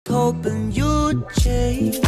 hoping you'd change.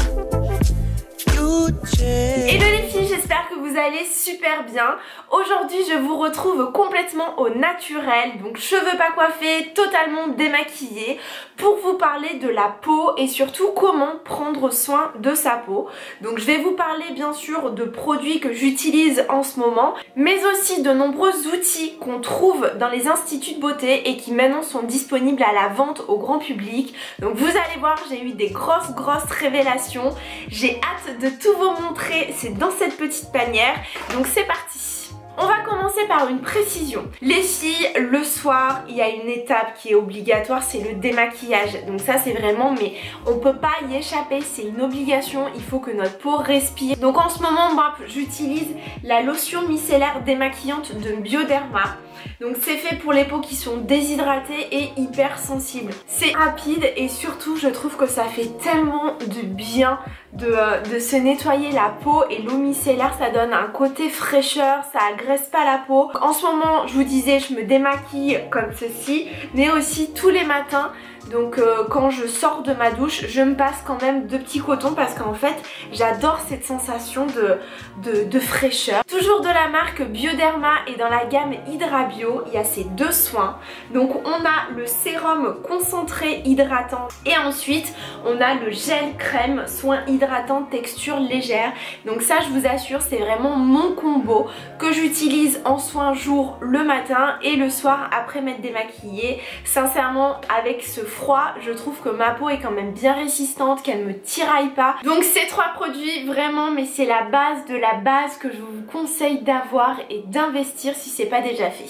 Hello les filles, j'espère que vous allez super bien. Aujourd'hui je vous retrouve complètement au naturel, donc cheveux pas coiffés, totalement démaquillés, pour vous parler de la peau et surtout comment prendre soin de sa peau. Donc je vais vous parler bien sûr de produits que j'utilise en ce moment, mais aussi de nombreux outils qu'on trouve dans les instituts de beauté et qui maintenant sont disponibles à la vente au grand public. Donc vous allez voir, j'ai eu des grosses révélations, j'ai hâte de tout vous montrer, c'est dans cette petite panière, donc c'est parti. On va commencer par une précision. Les filles, le soir, il y a une étape qui est obligatoire, c'est le démaquillage. Donc ça c'est vraiment, mais on peut pas y échapper, c'est une obligation, il faut que notre peau respire. Donc en ce moment, moi j'utilise la lotion micellaire démaquillante de Bioderma. Donc c'est fait pour les peaux qui sont déshydratées et hypersensibles. C'est rapide et surtout je trouve que ça fait tellement de bien de se nettoyer la peau, et l'eau micellaire ça donne un côté fraîcheur, ça agresse pas la peau. En ce moment je vous disais je me démaquille comme ceci, mais aussi tous les matins. Donc quand je sors de ma douche, je me passe quand même de petits cotons parce qu'en fait j'adore cette sensation de fraîcheur. Toujours de la marque Bioderma et dans la gamme Hydra Bio, il y a ces deux soins. Donc on a le sérum concentré hydratant et ensuite on a le gel crème soin hydratant texture légère. Donc ça je vous assure c'est vraiment mon combo que j'utilise en soin jour le matin et le soir après m'être démaquillée. Sincèrement avec ce froid, je trouve que ma peau est quand même bien résistante, qu'elle me tiraille pas. Donc ces trois produits vraiment, mais c'est la base de la base que je vous conseille d'avoir et d'investir si c'est pas déjà fait.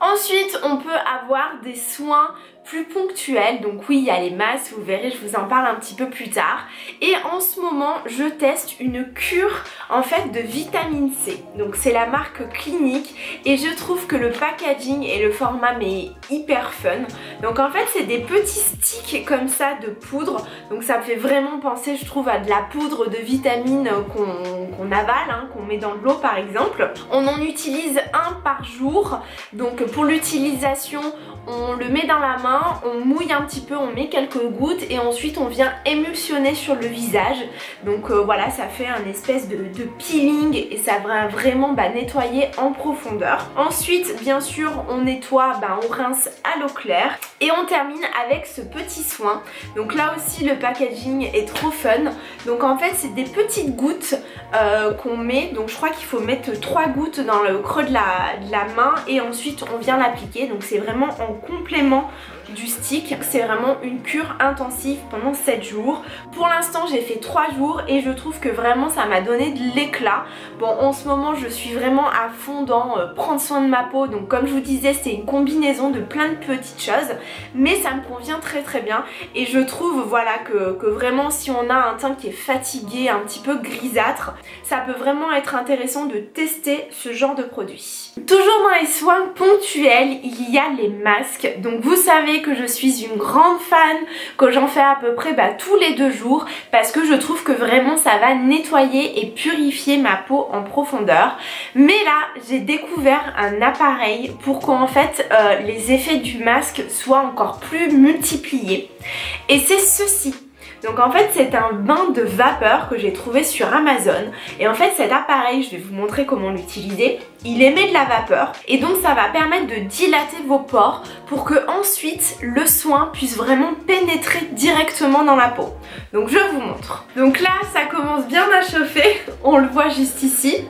Ensuite on peut avoir des soins plus ponctuels, donc oui il y a les masques, vous verrez je vous en parle un petit peu plus tard. Et en ce moment je teste une cure en fait de vitamine C, donc c'est la marque Clinique et je trouve que le packaging et le format mais hyper fun. Donc en fait c'est des petits sticks comme ça de poudre, donc ça me fait vraiment penser je trouve à de la poudre de vitamine qu'on avale, hein, qu'on met dans de l'eau par exemple. On en utilise un par jour, donc pour l'utilisation on le met dans la main, on mouille un petit peu, on met quelques gouttes et ensuite on vient émulsionner sur le visage. Donc voilà, ça fait un espèce de peeling et ça va vraiment nettoyer en profondeur. Ensuite bien sûr on nettoie, on rince à l'eau claire et on termine avec ce petit soin. Donc là aussi le packaging est trop fun. Donc en fait c'est des petites gouttes qu'on met, donc je crois qu'il faut mettre 3 gouttes dans le creux de la main et ensuite on vient l'appliquer. Donc c'est vraiment en complément du stick, c'est vraiment une cure intensive pendant 7 jours. Pour l'instant j'ai fait 3 jours et je trouve que vraiment ça m'a donné de l'éclat. Bon en ce moment je suis vraiment à fond dans prendre soin de ma peau, donc comme je vous disais c'est une combinaison de plein de petites choses, mais ça me convient très bien et je trouve voilà que vraiment si on a un teint qui est fatigué, un petit peu grisâtre, ça peut vraiment être intéressant de tester ce genre de produit. Toujours dans les soins ponctuels, il y a les masques. Donc vous savez que je suis une grande fan, que j'en fais à peu près tous les 2 jours parce que je trouve que vraiment ça va nettoyer et purifier ma peau en profondeur. Mais là j'ai découvert un appareil pour qu'en fait les effets du masque soient encore plus multipliés et c'est ceci. Donc en fait c'est un bain de vapeur que j'ai trouvé sur Amazon et en fait cet appareil, je vais vous montrer comment l'utiliser, il émet de la vapeur et donc ça va permettre de dilater vos pores pour que ensuite le soin puisse vraiment pénétrer directement dans la peau. Donc je vous montre. Donc là ça commence bien à chauffer, on le voit juste ici.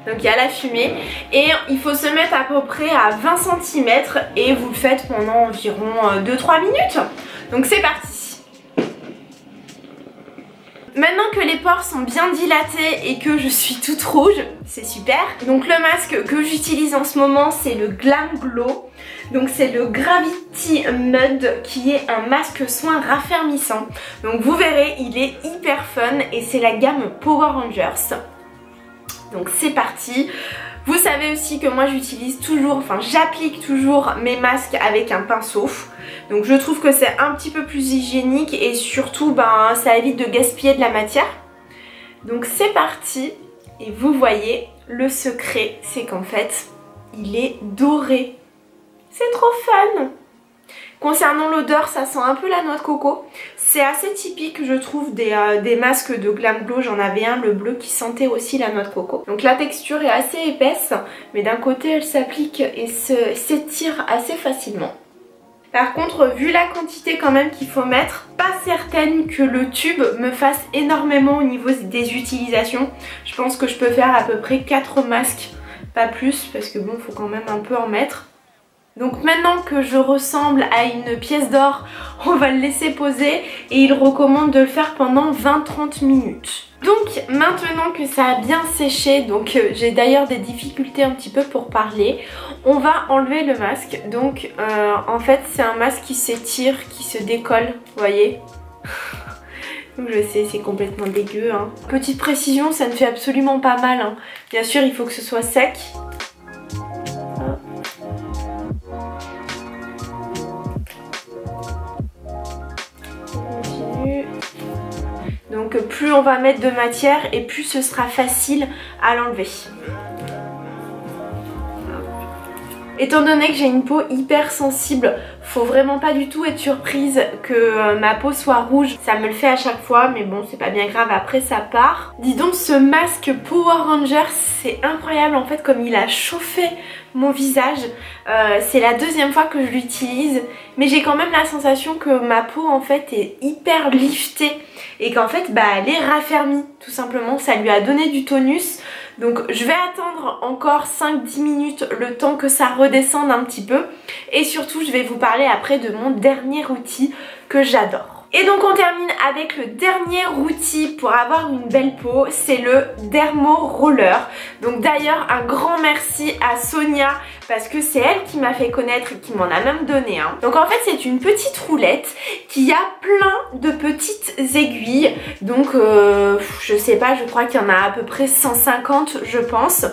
Donc il y a la fumée et il faut se mettre à peu près à 20 cm et vous le faites pendant environ 2-3 minutes. Donc c'est parti. Maintenant que les pores sont bien dilatés et que je suis toute rouge, c'est super. Donc le masque que j'utilise en ce moment c'est le Glam Glow. Donc c'est le Gravity Mud qui est un masque soin raffermissant. Donc vous verrez il est hyper fun et c'est la gamme Power Rangers. Donc c'est parti. Vous savez aussi que moi j'utilise toujours, j'applique toujours mes masques avec un pinceau. Donc je trouve que c'est un petit peu plus hygiénique et surtout ça évite de gaspiller de la matière. Donc c'est parti et vous voyez le secret c'est qu'en fait il est doré. C'est trop fun. Concernant l'odeur, ça sent un peu la noix de coco. C'est assez typique je trouve des masques de Glam Glow. J'en avais un, le bleu, qui sentait aussi la noix de coco. Donc la texture est assez épaisse, mais d'un côté elle s'applique et s'étire assez facilement. Par contre, vu la quantité quand même qu'il faut mettre, pas certaine que le tube me fasse énormément au niveau des utilisations. Je pense que je peux faire à peu près 4 masques, pas plus, parce que bon, faut quand même un peu en mettre. Donc maintenant que je ressemble à une pièce d'or, on va le laisser poser et il recommande de le faire pendant 20-30 minutes. Donc maintenant que ça a bien séché, donc j'ai d'ailleurs des difficultés un petit peu pour parler, on va enlever le masque. Donc en fait c'est un masque qui s'étire, qui se décolle, vous voyez. Donc je sais, c'est complètement dégueu, hein. Petite précision, ça ne fait absolument pas mal, hein. Bien sûr il faut que ce soit sec. Donc plus on va mettre de matière et plus ce sera facile à l'enlever. Étant donné que j'ai une peau hyper sensible, faut vraiment pas du tout être surprise que ma peau soit rouge. Ça me le fait à chaque fois, mais bon, c'est pas bien grave, après ça part. Dis donc, ce masque Power Ranger, c'est incroyable en fait comme il a chauffé mon visage. C'est la deuxième fois que je l'utilise, mais j'ai quand même la sensation que ma peau en fait est hyper liftée et qu'en fait bah elle est raffermie tout simplement. Ça lui a donné du tonus. Donc je vais attendre encore 5-10 minutes le temps que ça redescende un petit peu. Et surtout je vais vous parler après de mon dernier outil que j'adore. Et donc on termine avec le dernier outil pour avoir une belle peau, c'est le Dermo Roller. Donc d'ailleurs un grand merci à Sonia parce que c'est elle qui m'a fait connaître et qui m'en a même donné un. Donc en fait c'est une petite roulette qui a plein de petites aiguilles. Donc je sais pas, je crois qu'il y en a à peu près 150 je pense.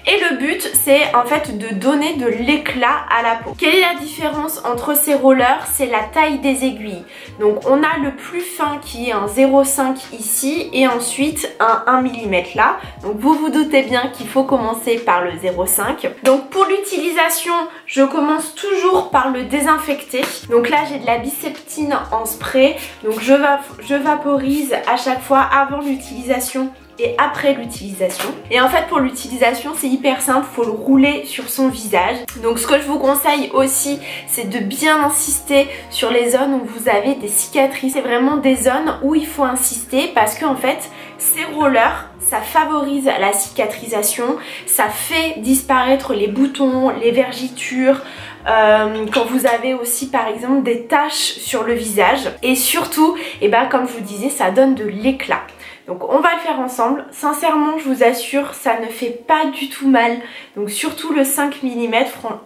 Et le but c'est en fait de donner de l'éclat à la peau. Quelle est la différence entre ces rollers? C'est la taille des aiguilles. Donc on a le plus fin qui est un 0,5 ici et ensuite un 1 mm là. Donc vous vous doutez bien qu'il faut commencer par le 0,5. Donc pour l'utilisation, je commence toujours par le désinfecter. Donc là j'ai de la biceptine en spray. Donc je vaporise à chaque fois avant l'utilisation et après l'utilisation. Et en fait pour l'utilisation c'est hyper simple, faut le rouler sur son visage. Donc ce que je vous conseille aussi c'est de bien insister sur les zones où vous avez des cicatrices. C'est vraiment des zones où il faut insister parce que en fait ces rollers ça favorise la cicatrisation, ça fait disparaître les boutons, les vergitures, quand vous avez aussi par exemple des taches sur le visage. Et surtout, et ben, comme je vous disais, ça donne de l'éclat. Donc on va le faire ensemble. Sincèrement je vous assure ça ne fait pas du tout mal. Donc surtout le 5 mm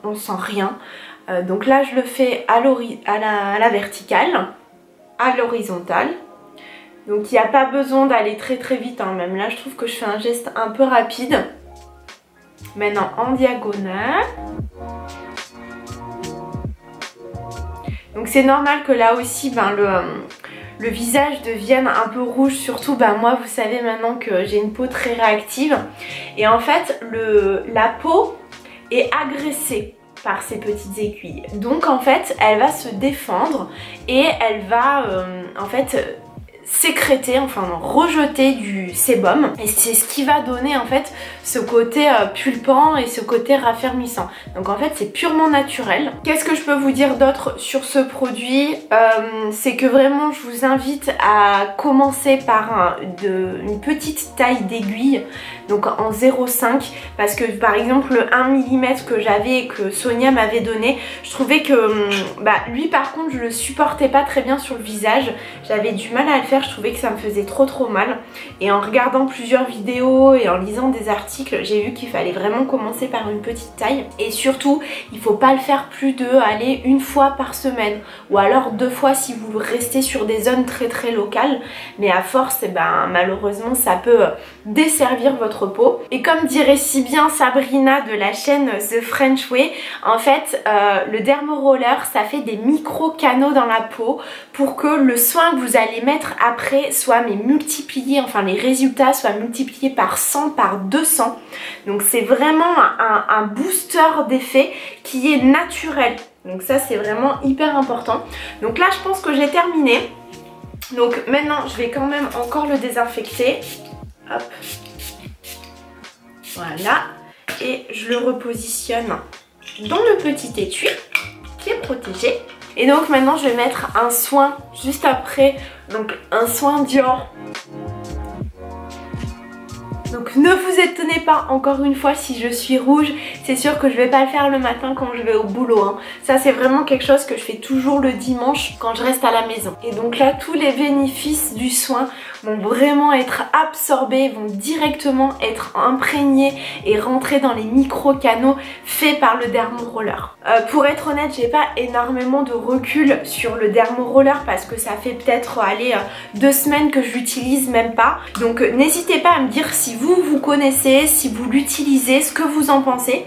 on sent rien. Donc là je le fais à la verticale, à l'horizontale. Donc il n'y a pas besoin d'aller très très vite hein. Même là je trouve que je fais un geste un peu rapide. Maintenant en diagonale. Donc c'est normal que là aussi ben, le visage devienne un peu rouge. Surtout ben, moi vous savez maintenant que j'ai une peau très réactive. Et en fait la peau est agressée par ces petites aiguilles. Donc en fait elle va se défendre et elle va en fait sécréter, enfin rejeter du sébum et c'est ce qui va donner en fait ce côté pulpant et ce côté raffermissant. Donc en fait c'est purement naturel. Qu'est-ce que je peux vous dire d'autre sur ce produit? C'est que vraiment je vous invite à commencer par une petite taille d'aiguille, donc en 0,5 parce que par exemple le 1 mm que j'avais et que Sonia m'avait donné, je trouvais que bah, lui par contre je le supportais pas très bien sur le visage, j'avais du mal à le faire. Je trouvais que ça me faisait trop mal et en regardant plusieurs vidéos et en lisant des articles j'ai vu qu'il fallait vraiment commencer par une petite taille et surtout il faut pas le faire plus de aller une fois par semaine ou alors 2 fois si vous restez sur des zones très locales, mais à force et ben, malheureusement ça peut desservir votre peau. Et comme dirait si bien Sabrina de la chaîne The French Way, en fait le Dermo Roller ça fait des micro canaux dans la peau pour que le soin que vous allez mettre après soit multiplié, enfin les résultats soient multipliés par 100, par 200. Donc c'est vraiment un booster d'effet qui est naturel. Donc ça c'est vraiment hyper important. Donc là je pense que j'ai terminé. Donc maintenant je vais quand même encore le désinfecter. Hop. Voilà. Et je le repositionne dans le petit étui qui est protégé. Et donc maintenant je vais mettre un soin juste après. Donc un soin Dior. Donc ne vous étonnez pas encore une fois si je suis rouge, c'est sûr que je vais pas le faire le matin quand je vais au boulot, hein. Ça c'est vraiment quelque chose que je fais toujours le dimanche quand je reste à la maison. Et donc là tous les bénéfices du soin vont vraiment être absorbés, vont directement être imprégnés et rentrer dans les micro-canaux faits par le Dermo-Roller. Pour être honnête, j'ai pas énormément de recul sur le Dermo-Roller parce que ça fait peut-être 2 semaines que je l'utilise, même pas. Donc n'hésitez pas à me dire si vous connaissez, si vous l'utilisez, ce que vous en pensez.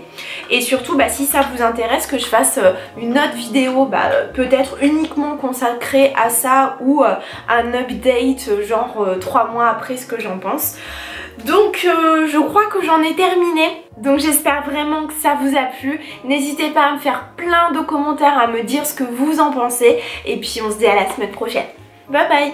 Et surtout si ça vous intéresse que je fasse une autre vidéo peut-être uniquement consacrée à ça ou un update genre 3 mois après ce que j'en pense. Donc je crois que j'en ai terminé. Donc j'espère vraiment que ça vous a plu. N'hésitez pas à me faire plein de commentaires, à me dire ce que vous en pensez. Et puis on se dit à la semaine prochaine. Bye bye.